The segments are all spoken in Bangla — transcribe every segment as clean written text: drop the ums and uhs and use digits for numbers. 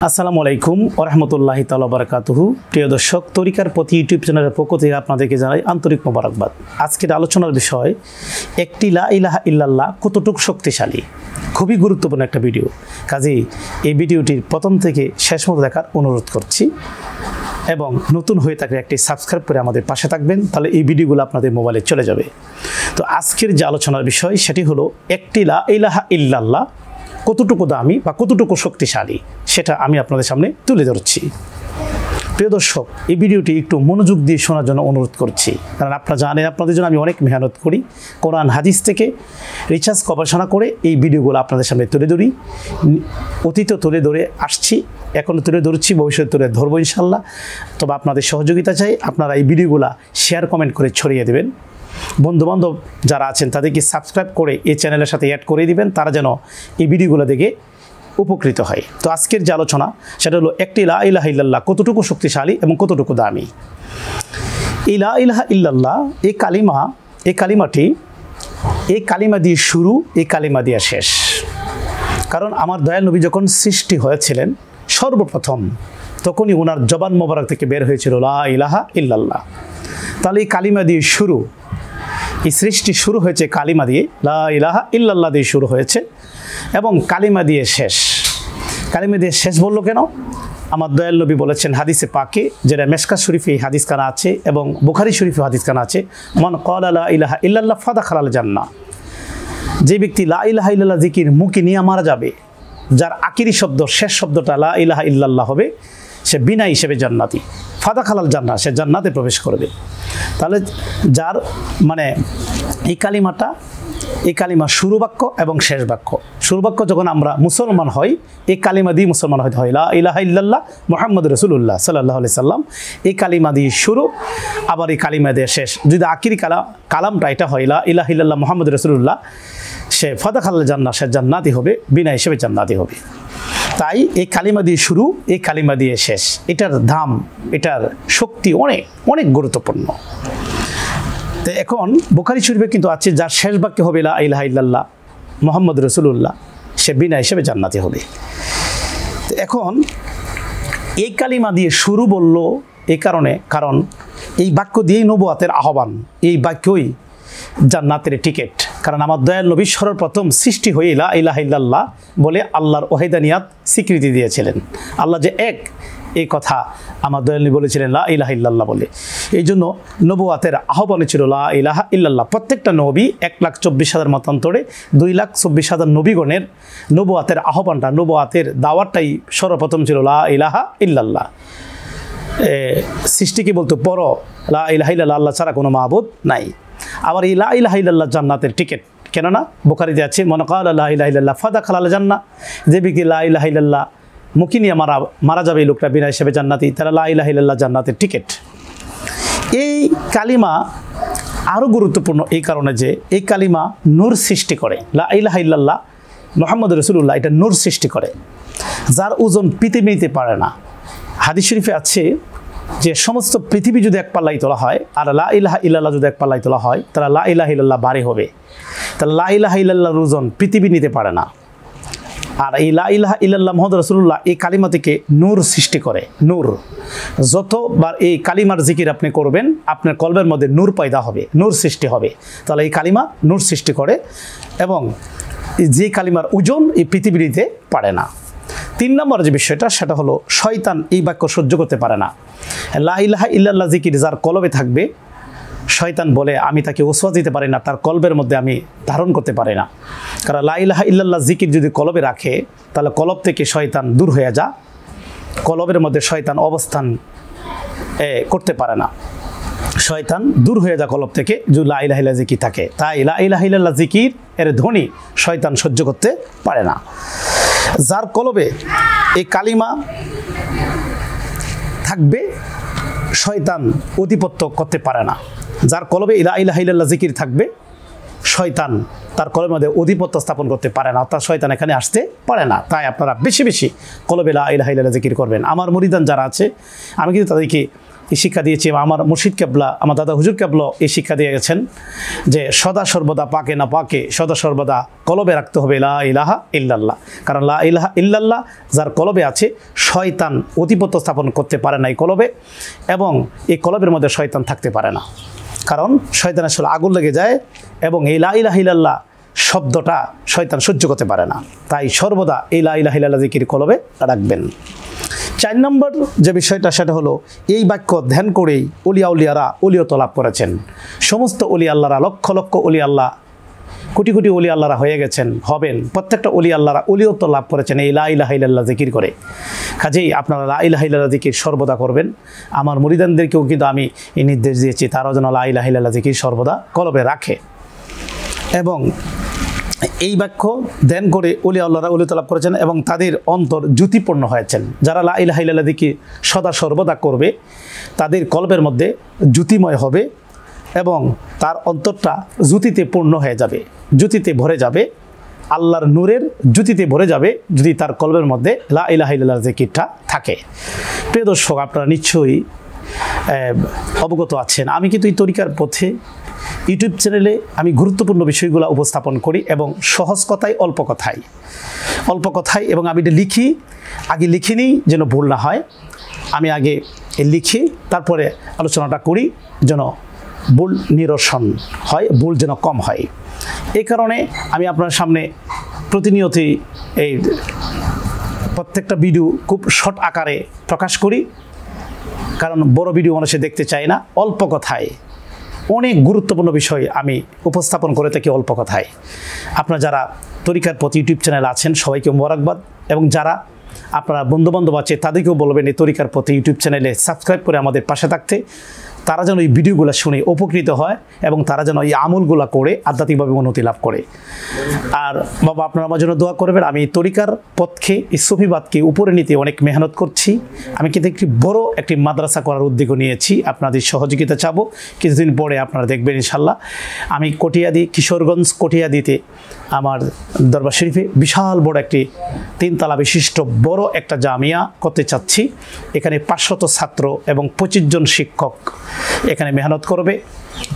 আসসালামু আলাইকুম ওরহমতুল্লাহি তাআলা বারাকাতুহু। প্রিয় দর্শক, তরিকার প্রতি ইউটিউব চ্যানেলের পক্ষ থেকে আপনাদেরকে জানাই আন্তরিক মোবারকবাদ। আজকের আলোচনার বিষয় একটি লা ইলাহা ইল্লাল্লাহ কতটুকু শক্তিশালী। খুবই গুরুত্বপূর্ণ একটা ভিডিও, কাজেই এই ভিডিওটির প্রথম থেকে শেষ মতো দেখার অনুরোধ করছি এবং নতুন হয়ে থাকলে একটি সাবস্ক্রাইব করে আমাদের পাশে থাকবেন, তাহলে এই ভিডিওগুলো আপনাদের মোবাইলে চলে যাবে। তো আজকের যে আলোচনার বিষয় সেটি হলো একটি লা ইলাহা ইল্লাল্লাহ কতটুকু দামি বা কতটুকু শক্তিশালী সেটা আমি আপনাদের সামনে তুলে ধরছি। প্রিয় দর্শক, এই ভিডিওটি একটু মনোযোগ দিয়ে শোনার জন্য অনুরোধ করছি, কারণ আপনারা জানেন আপনাদের জন্য আমি অনেক মেহনত করি, কোরআন হাদিস থেকে রিসার্চ গবেষণা করে এই ভিডিওগুলো আপনাদের সামনে তুলে ধরি। অতীতে তুলে ধরে আসছি, এখনও তুলে ধরছি, ভবিষ্যতে তুলে ধরবো ইনশাল্লাহ। তবে আপনাদের সহযোগিতা চাই, আপনারা এই ভিডিওগুলো শেয়ার কমেন্ট করে ছড়িয়ে দেবেন। বন্ধুবান্ধব যারা আছেন তাদেরকে সাবস্ক্রাইব করে এই চ্যানেলের সাথে অ্যাড করে দিবেন, তারা যেন এই ভিডিওগুলো দেখে উপকৃত হয়। তো আজকের যে আলোচনা সেটা হলো একটি লা ইলাহা ইল্লাল্লাহ কতটুকু শক্তিশালী এবং কতটুকু দামি। এই লা ইলাহা ইল্লাল্লাহ এই কালিমা দিয়ে শুরু, এই কালিমা দিয়ে শেষ। কারণ আমার দয়াল নবী যখন সৃষ্টি হয়েছিলেন সর্বপ্রথম, তখনই ওনার জবান মোবারক থেকে বের হয়েছিল লা ইলাহা ইল্লাল্লাহ। তাহলে এই কালিমা দিয়ে শুরু, এই সৃষ্টি শুরু হয়েছে কালিমা দিয়ে, লা ইলাহা ইল্লাল্লাহ দিয়ে শুরু হয়েছে এবং কালিমা দিয়ে শেষ। কালিমা দিয়ে শেষ বললো কেন? আমার দয়াল নবী বলেছেন হাদিসে পাকে, যেটা মেশকাত শরীফে এই হাদিস কানা আছে এবং বুখারী শরীফে হাদিস কানা আছে, মান ক্বালা লা ইলাহা ইল্লাল্লাহ ফাদাখালাল জান্নাহ। যে ব্যক্তি লা ইলাহা ইল্লাল্লাহ জিকির মুখে নিয়ে মারা যাবে, যার আখিরি শব্দ শেষ শব্দটা লা ইলাহা ইল্লাল্লাহ হবে, সে বিনা হিসেবে জান্নাতি, ফাদাখালাল জান্নাহ, সে জান্নাতে প্রবেশ করবে। তাহলে যার মানে এই কালিমা শুরু বাক্য এবং শেষ বাক্য। শুরু বাক্য যখন আমরা মুসলমান হই, এই কালিমা দিয়ে মুসলমান হতে হয়, লা ইলাহা ইল্লাল্লাহ মুহাম্মাদুর রাসূলুল্লাহ সাল্লাল্লাহু আলাইহি সাল্লাম। এই কালিমা দিয়ে শুরু, আবার এই কালিমা দিয়ে শেষ। যদি আখিরি কালামটা এটা হয় লা ইলাহা ইল্লাল্লাহ মুহাম্মাদুর রাসূলুল্লাহ, সে ফাদাখালাল জান্নাহ, সে জান্নাতি হবে, বিনা হিসেবে জান্নাতি হবে। তাই এই কালিমা দিয়ে শুরু, এই কালিমা দিয়ে শেষ, এটার দাম, এটার শক্তি অনেক অনেক গুরুত্বপূর্ণ। তো এখন বুখারী শরীফে কিন্তু আছে, যার শেষ বাক্য হবে লা ইলাহা ইল্লাল্লাহ মুহাম্মাদুর রাসূলুল্লাহ, সে বিনা হিসেবে জান্নাতি হবে। তো এখন এই কালিমা দিয়ে শুরু বলল এই কারণে, কারণ এই বাক্য দিয়েই নবুয়াতের আহ্বান, এই বাক্যই জান্নাতের টিকিট। কারণ আমার দয়াল নবী সর্বপ্রথম সৃষ্টি হয়ে লা ইলাহা ইল্লাল্লাহ বলে আল্লাহর ওয়াহিদানিয়াত স্বীকৃতি দিয়েছিলেন। আল্লাহ যে এক, এই কথা আমার দয়াল নবী বলেছিলেন লা ইলাহা ইল্লাল্লাহ বলে। এই জন্য নবুয়াতের আহ্বানে ছিল লা ইলাহা ইল্লাল্লাহ। প্রত্যেকটা নবী 1,24,000 মতান্তরে 2,24,000 নবীগণের নবুয়াতের আহ্বানটা, নবুয়াতের দাওয়াতটাই সর্বপ্রথম ছিল লা ইলাহা ইল্লাল্লাহ। সৃষ্টিকে বলতো পর লা ইলাহা ইল্লাল্লাহ, আল্লাহ ছাড়া কোনো মাবুদ নাই। আবার এই লা ইলাহা ইল্লাল্লাহ জান্নাতের টিকিট। কেননা বুখারীতে আছে মান ক্বালা লা ইলাহা ইল্লাল্লাহ ফাদাখালাল জান্নাহ, যে ব্যক্তি লা ইলাহা ইল্লাল্লাহ মুখে নিয়ে মারা যাবে, এই লোকটা বিনা হিসেবে জান্নাতি, তারা লা ইলাহা ইল্লাল্লাহ জান্নাতের টিকিট। এই কালিমা আরও গুরুত্বপূর্ণ এই কারণে যে এই কালিমা নূর সৃষ্টি করে। লা ইলাহা ইল্লাল্লাহ মুহাম্মাদুর রাসূলুল্লাহ, এটা নূর সৃষ্টি করে, যার ওজন পৃথিবী নিতে পারে না। হাদিস শরীফে আছে যে সমস্ত পৃথিবী যদি এক পাল্লাই তোলা হয় আর লা ইলাহা ইল্লাল্লাহ যদি এক পাল্লাই তোলা হয়, তাহলে লা ইলাহা ইল্লাল্লাহ ভারী হবে। তাহলে লা ইলাহা ইল্লাল্লাহর ওজন পৃথিবী নিতে পারে না। আর এই লা ইলাহা ইল্লাল্লাহ মুহাম্মাদুর রাসূলুল্লাহ এই কালিমা থেকে নূর সৃষ্টি করে। নূর, যতবার এই কালিমার জিকির আপনি করবেন, আপনার কলবের মধ্যে নূর পয়দা হবে, নূর সৃষ্টি হবে। তাহলে এই কালিমা নূর সৃষ্টি করে এবং যে কালিমার ওজন এই পৃথিবী নিতে পারে না। 3 নম্বর যে বিষয়টা সেটা হলো শয়তান এই বাক্য সহ্য করতে পারে না। লা ইলাহা ইল্লাল্লাহ জিকির যার কলবে থাকবে, শয়তান বলে আমি তাকে ওসওয়াস দিতে পারি না, তার কলবের মধ্যে আমি ধারণ করতে পারি না। কারণ লা ইলাহা ইল্লাল্লাহ জিকির যদি কলবে রাখে, তাহলে কলব থেকে শয়তান দূর হয়ে যা, কলবের মধ্যে শয়তান অবস্থান করতে পারে না, শয়তান দূর হয়ে যা কলব থেকে, যদি লা ইলাহা ইল্লাল্লাহ জিকির থাকে। তাই লা ইলাহা ইল্লাল্লাহ জিকির এর ধ্বনি শয়তান সহ্য করতে পারে না। যার কলবে এই কালিমা থাকবে, শয়তান আধিপত্য করতে পারে না। যার কলবে লা ইলাহা ইল্লাল্লাহ জিকির থাকবে, শয়তান তার কলবের মধ্যে আধিপত্য স্থাপন করতে পারে না, অর্থাৎ শয়তান এখানে আসতে পারে না। তাই আপনারা বেশি বেশি কলবে লা ইলাহা ইল্লাল্লাহ জিকির করবেন। আমার মুরিদান যারা আছে, আমি কিন্তু তাদেরকে এই শিক্ষা দিয়েছি, আমার মুর্শিদ কেবলা, আমার দাদা হুজুর কেবলা এই শিক্ষা দিয়ে গেছেন যে সদা সর্বদা পাকে না পাকে সদা সর্বদা কলবে রাখতে হবে লা ইলাহা ইল্লাল্লাহ। কারণ লা ইলাহা ইল্লাল্লাহ যার কলবে আছে, শয়তান অধিপত্য স্থাপন করতে পারে না এই কলবে, এবং এই কলবের মধ্যে শয়তান থাকতে পারে না। কারণ শয়তানের আসলে আগুন লেগে যায়, এবং এই লা ইলাহা ইল্লাল্লাহ শব্দটা শয়তান সহ্য করতে পারে না। তাই সর্বদা এই লা ইলাহা ইল্লাল্লাহ জিকির কলবে রাখবেন। 4 নম্বর যে বিষয়টা সেটা হলো, এই বাক্য ধ্যান করেই অলিয়া উলিয়ারা অলিয়ত লাভ করেছেন। সমস্ত অলি আল্লাহরা, লক্ষ লক্ষ অলি আল্লাহ, কোটি কোটি অলি আল্লাহরা হয়ে গেছেন, হবেন। প্রত্যেকটা অলি আল্লাহরা অলিয়ত লাভ করেছেন এই লা ইলাহা ইল্লাল্লাহ জিকির করে। কাজেই আপনারা লা ইলাহা ইল্লাল্লাহ জিকির সর্বদা করবেন। আমার মুরিদানদেরকেও কিন্তু আমি এই নির্দেশ দিয়েছি, তারাও যেন লা ইলাহা ইল্লাল্লাহ জিকির সর্বদা কলবে রাখে। এবং এই বাক্য ধ্যান করে অলি আল্লাহরা অলিয়ত লাভ করেছেন এবং তাদের অন্তর জ্যোতিপূর্ণ হয়েছেন। যারা লা ইলাহা ইল্লাল্লাহ জিকির সদা সর্বদা করবে, তাদের কলবের মধ্যে জ্যোতিময় হবে এবং তার অন্তরটা জ্যোতিতে পূর্ণ হয়ে যাবে, জ্যোতিতে ভরে যাবে, আল্লাহর নূরের জ্যোতিতে ভরে যাবে যদি তার কলবের মধ্যে লা ইলাহা ইল্লাল্লাহ জিকিরটা থাকে। প্রিয় দর্শক, আপনারা নিশ্চয়ই অবগত আছেন, আমি কিন্তু এই তরিকার পথে ইউটিউব চ্যানেলে আমি গুরুত্বপূর্ণ বিষয়গুলো উপস্থাপন করি, এবং সহজ কথায় অল্প কথায়, এবং আমি এটা লিখি, আগে লিখিনি যেন ভুল না হয়, আমি আগে লিখি তারপরে আলোচনাটা করি যেন ভুল নিরসন হয়, ভুল যেন কম হয়। এই কারণে আমি আপনার সামনে প্রতিনিয়তই এই প্রত্যেকটা ভিডিও খুব শর্ট আকারে প্রকাশ করি, কারণ বড় ভিডিও মানুষে দেখতে চায় না। অল্প কথায় অনেক গুরুত্বপূর্ণ বিষয় আমি উপস্থাপন করে থাকি অল্প কথায়। আপনারা যারা তরিকার প্রতি ইউটিউব চ্যানেল আছেন সবাইকে মোবারকবাদ, এবং যারা আপনারা বন্ধুবান্ধব আছে তাদেরকেও বলবেন এই তরিকার প্রতি ইউটিউব চ্যানেলে সাবস্ক্রাইব করে আমাদের পাশে থাকতে। তারা যেন এই ভিডিওগুলো শুনে উপকৃত হয় এবং তারা যেন এই আমলগুলো করে আধ্যাত্মিকভাবে উন্নতি লাভ করে। আর বাবা, আপনারা আমার জন্য দোয়া করবেন। আমি তরিকার পথকে, এই সুফিবাদকে উপরে নিতে অনেক মেহনত করছি। আমি কিন্তু বড় একটি মাদ্রাসা করার উদ্যোগ নিয়েছি, আপনাদের সহযোগিতা চাবো। কিছুদিন পরে আপনারা দেখবেন ইনশাল্লাহ। আমি কটিয়াদি, কিশোরগঞ্জ কটিয়াদিতে আমার দরবার শরীফে বিশাল বড় একটি 3 তলা বিশিষ্ট বড় একটা জামিয়া করতে চাচ্ছি। এখানে 500 ছাত্র এবং 25 জন শিক্ষক এখানে মেহনত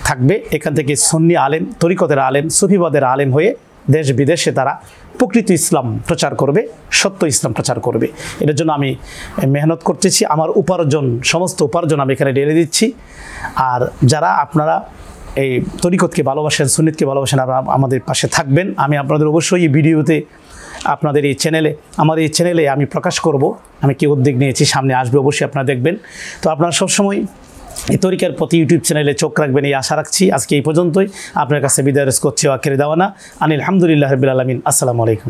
থাকবে। এখান থেকে সুন্নি আলেম, তরিকতের আলেম, সুফিবাদের আলেম হয়ে দেশ বিদেশে তারা প্রকৃত ইসলাম প্রচার করবে, সত্য ইসলাম প্রচার করবে। এটার জন্য আমি মেহনত করতেছি। আমার উপার্জন, সমস্ত উপার্জন আমি এখানে ঢেলে দিচ্ছি। আর যারা আপনারা এই তরিকতকে ভালোবাসেন, সুন্নিতকে ভালোবাসেন, আমাদের পাশে থাকবেন। আমি আপনাদের অবশ্যই এই ভিডিওতে, আপনাদের এই চ্যানেলে, আমার এই চ্যানেলে আমি প্রকাশ করব আমি কি উদ্যোগ নিয়েছি, সামনে আসবে, অবশ্যই আপনারা দেখবেন। তো আপনারা সবসময় এই তরিকার প্রতি ইউটিউব চ্যানেলে চোখ রাখবেন, এই আশা রাখছি। আজকে এই পর্যন্তই, আপনার কাছে বিদায় করছি। আখির দাওয়ানা আনিল হামদুলিল্লাহি রাব্বিল আলামিন। আসসালামু আলাইকুম।